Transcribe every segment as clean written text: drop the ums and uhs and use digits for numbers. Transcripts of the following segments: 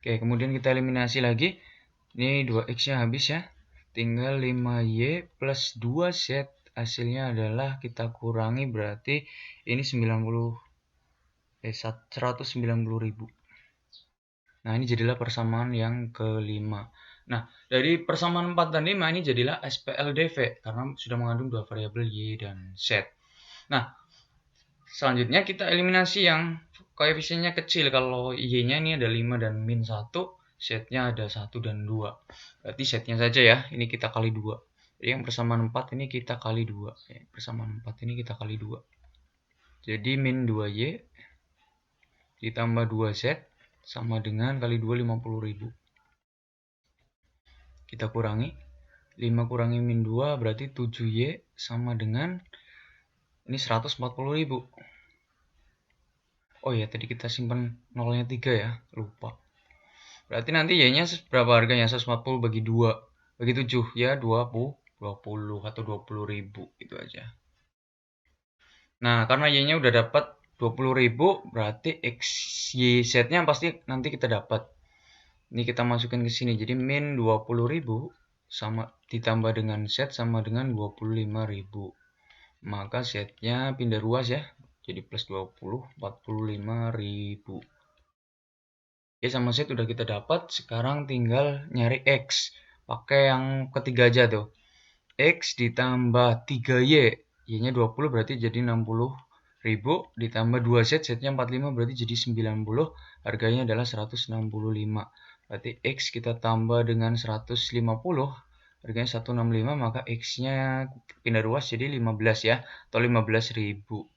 Oke, kemudian kita eliminasi lagi. Ini 2x-nya habis ya. Tinggal 5y plus 2z. Hasilnya adalah kita kurangi, berarti ini 190.000. Nah, ini jadilah persamaan yang kelima. Nah, dari persamaan 4 dan 5 ini jadilah SPLDV karena sudah mengandung dua variabel y dan z. Nah, selanjutnya kita eliminasi yang koefisiennya kecil. Kalau y-nya ini ada 5 dan min 1, z-nya ada 1 dan 2. Berarti z-nya saja ya, ini kita kali 2. Jadi yang persamaan 4 ini kita kali 2. Persamaan 4 ini kita kali 2. Jadi min 2y ditambah 2z sama dengan kali 2 50.000. Kita kurangi. 5 kurangi min 2 berarti 7y sama dengan ini 140.000. Oh ya, tadi kita simpan nolnya 3 ya, lupa. Berarti nanti y-nya berapa harganya? 140 bagi 2 bagi 7 ya 20 atau 20.000 itu aja. Nah, karena y-nya udah dapat 20.000, berarti x, y, z-nya pasti nanti kita dapat. Ini kita masukin ke sini. Jadi min 20.000 sama ditambah dengan z sama dengan 25.000. Maka z-nya pindah ruas ya. Jadi plus 20, 45.000. Oke, sama z udah kita dapat. Sekarang tinggal nyari x. Pakai yang ketiga aja tuh. X ditambah 3y. Y-nya 20 berarti jadi 60.000. Ditambah 2z. Z-nya 45 berarti jadi 90. Harganya adalah 165. Berarti x kita tambah dengan 150. Harganya 165. Maka x-nya pindah ruas jadi 15 ya. Atau 15.000.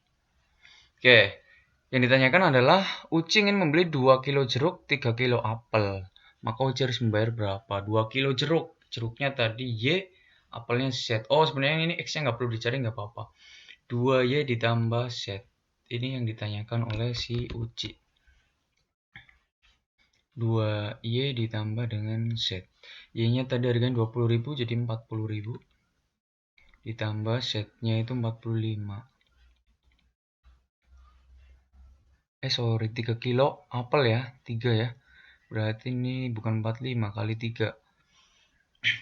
Oke. Yang ditanyakan adalah Uci ingin membeli 2 kilo jeruk, 3 kilo apel. Maka Uci harus membayar berapa? 2 kilo jeruk. Jeruknya tadi Y, apelnya Z. Oh, sebenarnya ini X-nya nggak perlu dicari, nggak apa-apa. 2Y ditambah Z. Ini yang ditanyakan oleh si Uci. 2Y ditambah dengan Z. Y-nya tadi harganya 20.000, jadi 40.000. Ditambah Z-nya itu 45. 3 kilo apel ya, 3 ya. Berarti ini bukan 45 kali 3.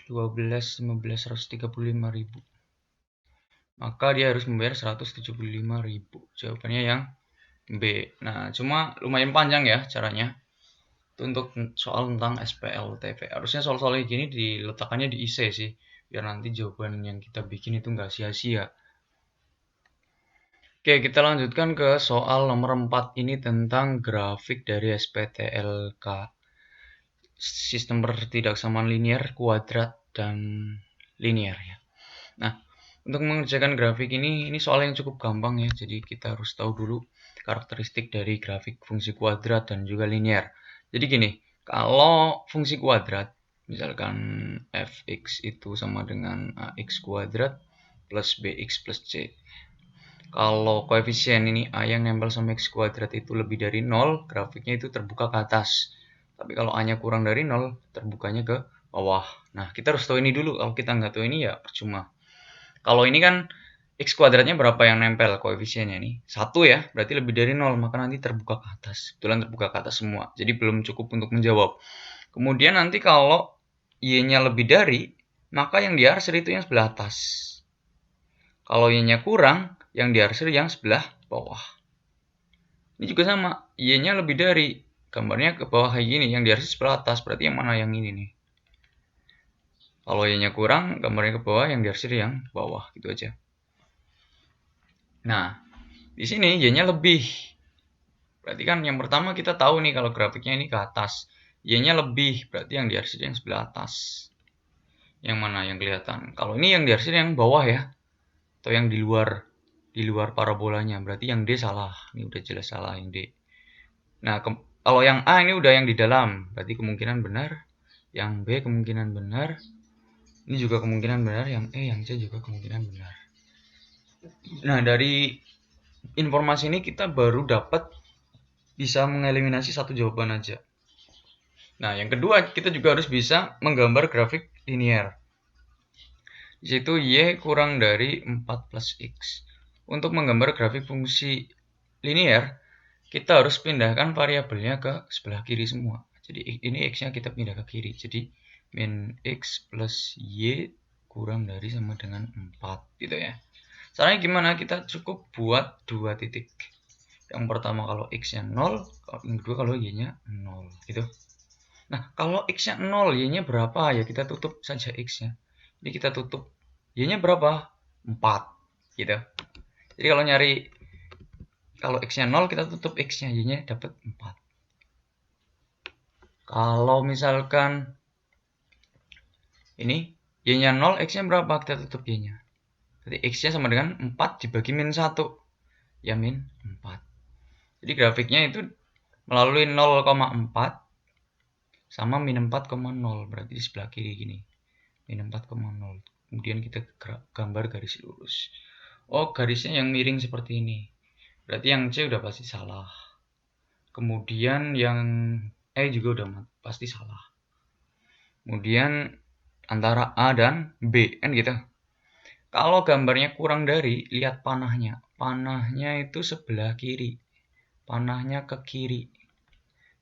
12, 15, 135.000. Maka dia harus membayar 175.000. Jawabannya yang B. Nah, cuma lumayan panjang ya caranya. Itu untuk soal tentang SPLTV. Harusnya soal-soal gini diletakkannya di IC sih. Biar nanti jawaban yang kita bikin itu nggak sia-sia. Oke, kita lanjutkan ke soal nomor 4 ini tentang grafik dari SPTLK. Sistem pertidaksamaan linear, kuadrat, dan linear ya. Nah, untuk mengerjakan grafik ini soal yang cukup gampang ya. Jadi kita harus tahu dulu karakteristik dari grafik fungsi kuadrat dan juga linear. Jadi gini, kalau fungsi kuadrat, misalkan fx itu sama dengan ax kuadrat plus bx plus c. Kalau koefisien ini A yang nempel sama X kuadrat itu lebih dari 0, grafiknya itu terbuka ke atas. Tapi kalau A-nya kurang dari 0, terbukanya ke bawah. Nah, kita harus tahu ini dulu. Kalau kita nggak tahu ini ya percuma. Kalau ini kan X kuadratnya berapa yang nempel koefisiennya nih? 1 ya, berarti lebih dari 0, maka nanti terbuka ke atas. Kebetulan terbuka ke atas semua, jadi belum cukup untuk menjawab. Kemudian nanti kalau Y-nya lebih dari, maka yang diarsir itu yang sebelah atas. Kalau Y-nya kurang, yang diarsir yang sebelah bawah. Ini juga sama, Y-nya lebih dari, gambarnya ke bawah kayak gini, yang diarsir sebelah atas, berarti yang mana yang ini nih. Kalau Y-nya kurang, gambarnya ke bawah, yang diarsir yang bawah, gitu aja. Nah, di sini Y-nya lebih. Berarti kan yang pertama kita tahu nih kalau grafiknya ini ke atas. Y-nya lebih, berarti yang diarsir yang sebelah atas. Yang mana yang kelihatan? Kalau ini yang diarsir yang bawah ya. Atau yang di luar parabolanya, berarti yang D salah. Ini udah jelas salah yang D. Nah, kalau yang A ini udah yang di dalam, berarti kemungkinan benar. Yang B kemungkinan benar. Ini juga kemungkinan benar. Yang E, yang C juga kemungkinan benar. Nah, dari informasi ini kita baru dapat bisa mengeliminasi satu jawaban aja. Nah, yang kedua kita juga harus bisa menggambar grafik linear. Di situ Y kurang dari 4 plus X. Untuk menggambar grafik fungsi linear, kita harus pindahkan variabelnya ke sebelah kiri semua. Jadi ini X-nya kita pindah ke kiri. Jadi min X plus Y kurang dari sama dengan 4 gitu ya. Caranya gimana? Kita cukup buat 2 titik. Yang pertama kalau X-nya 0, yang kedua kalau Y-nya 0 gitu. Nah, kalau X-nya 0, Y-nya berapa? Ya kita tutup saja X-nya. Ini kita tutup. Y-nya berapa? 4 gitu. Jadi kalau X-nya 0, kita tutup X-nya. Y-nya dapat 4. Kalau misalkan ini Y-nya 0, X-nya berapa? Kita tutup Y-nya. Jadi X-nya sama dengan 4 dibagi min 1. Ya min 4. Jadi grafiknya itu melalui 0,4 sama min 4,0. Berarti di sebelah kiri gini. Min 4,0. Kemudian kita gambar garis lurus. Oh, garisnya yang miring seperti ini. Berarti yang C udah pasti salah. Kemudian yang E juga udah pasti salah. Kemudian antara A dan B kan gitu. Kalau gambarnya kurang dari, lihat panahnya. Panahnya itu sebelah kiri. Panahnya ke kiri.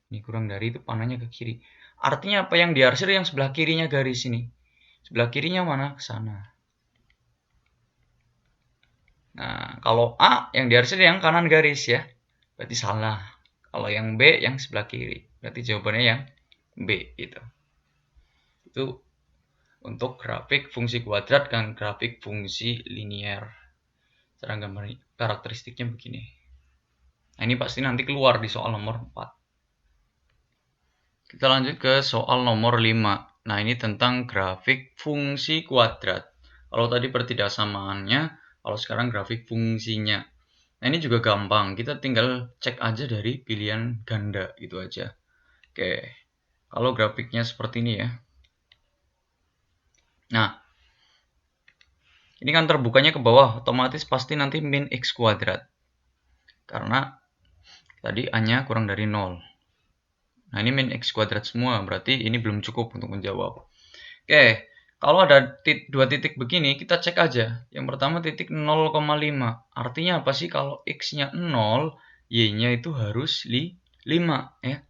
Ini kurang dari itu panahnya ke kiri. Artinya apa yang diarsir yang sebelah kirinya garis ini. Sebelah kirinya mana? Ke sana. Nah, kalau A yang diarsir yang kanan garis ya. Berarti salah. Kalau yang B yang sebelah kiri. Berarti jawabannya yang B gitu. Itu untuk grafik fungsi kuadrat dan grafik fungsi linear. Cara gambar karakteristiknya begini. Nah, ini pasti nanti keluar di soal nomor 4. Kita lanjut ke soal nomor 5. Nah, ini tentang grafik fungsi kuadrat. Kalau tadi pertidaksamaannya, kalau sekarang grafik fungsinya. Nah, ini juga gampang. Kita tinggal cek aja dari pilihan ganda gitu aja. Oke. Kalau grafiknya seperti ini ya. Nah, ini kan terbukanya ke bawah, otomatis pasti nanti min X kuadrat. Karena tadi A-nya kurang dari 0. Nah, ini min X kuadrat semua, berarti ini belum cukup untuk menjawab. Oke, kalau ada dua titik begini, kita cek aja. Yang pertama titik 0,5. Artinya apa sih kalau X-nya 0, Y-nya itu harus 5 ya.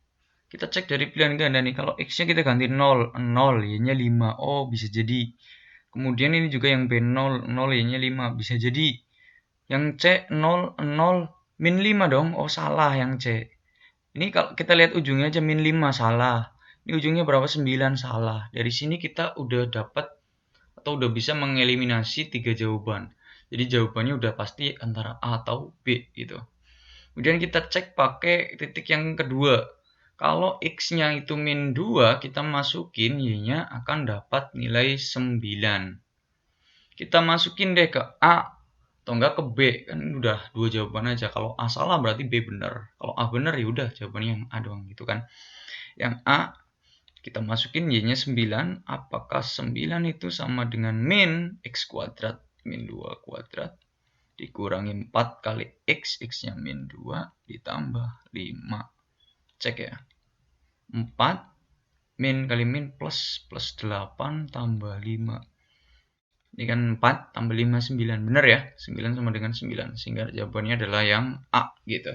Kita cek dari pilihan ganda nih, kalau X-nya kita ganti 0, Y-nya 5. Oh, bisa jadi. Kemudian ini juga yang B 0, Y-nya 5. Bisa jadi. Yang C 0, min 5 dong. Oh, salah yang C. Ini kalau kita lihat ujungnya aja min 5, salah. Ini ujungnya berapa? 9, salah. Dari sini kita udah dapat atau udah bisa mengeliminasi 3 jawaban. Jadi jawabannya udah pasti antara A atau B gitu. Kemudian kita cek pakai titik yang kedua. Kalau X-nya itu min 2, kita masukin Y-nya akan dapat nilai 9. Kita masukin deh ke A atau enggak ke B. Kan udah 2 jawaban aja. Kalau A salah berarti B benar. Kalau A benar ya udah jawabannya yang A doang gitu kan. Yang A kita masukin Y-nya 9. Apakah 9 itu sama dengan min X kuadrat? Min 2 kuadrat dikurangi 4 kali X. X-nya min 2 ditambah 5. Cek ya. 4 min kali min plus 8 tambah 5. Ini kan 4 tambah 5, 9. Benar ya? 9 sama dengan 9. Sehingga jawabannya adalah yang A gitu.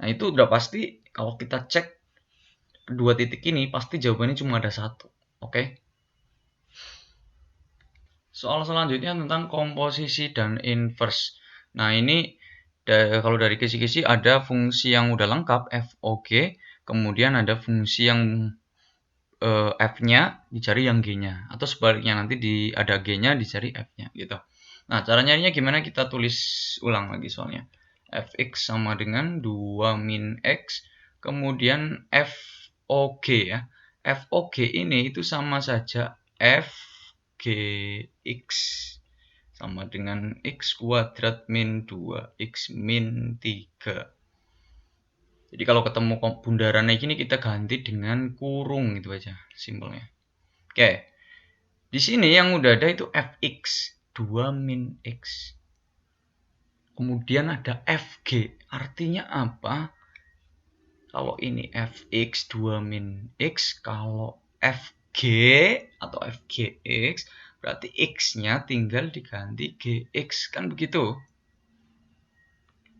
Nah, itu udah pasti kalau kita cek kedua titik ini, pasti jawabannya cuma ada 1. Oke? Soal selanjutnya tentang komposisi dan inverse. Nah, ini kalau dari kisi-kisi ada fungsi yang udah lengkap, FOG. Kemudian ada fungsi yang F-nya dicari yang G-nya. Atau sebaliknya nanti ada G-nya dicari F-nya gitu. Nah, cara nyarinya gimana? Kita tulis ulang lagi soalnya. Fx sama dengan 2 min X. Kemudian FOG ya. FOG ini itu sama saja FGX. Sama dengan X kuadrat min 2. X min 3. Jadi kalau ketemu bundarannya gini kita ganti dengan kurung gitu aja simpelnya. Oke. Di sini yang udah ada itu fx 2 min x. Kemudian ada fg. Artinya apa? Kalau ini fx 2 min x, kalau fg atau fgx berarti x-nya tinggal diganti gx kan begitu.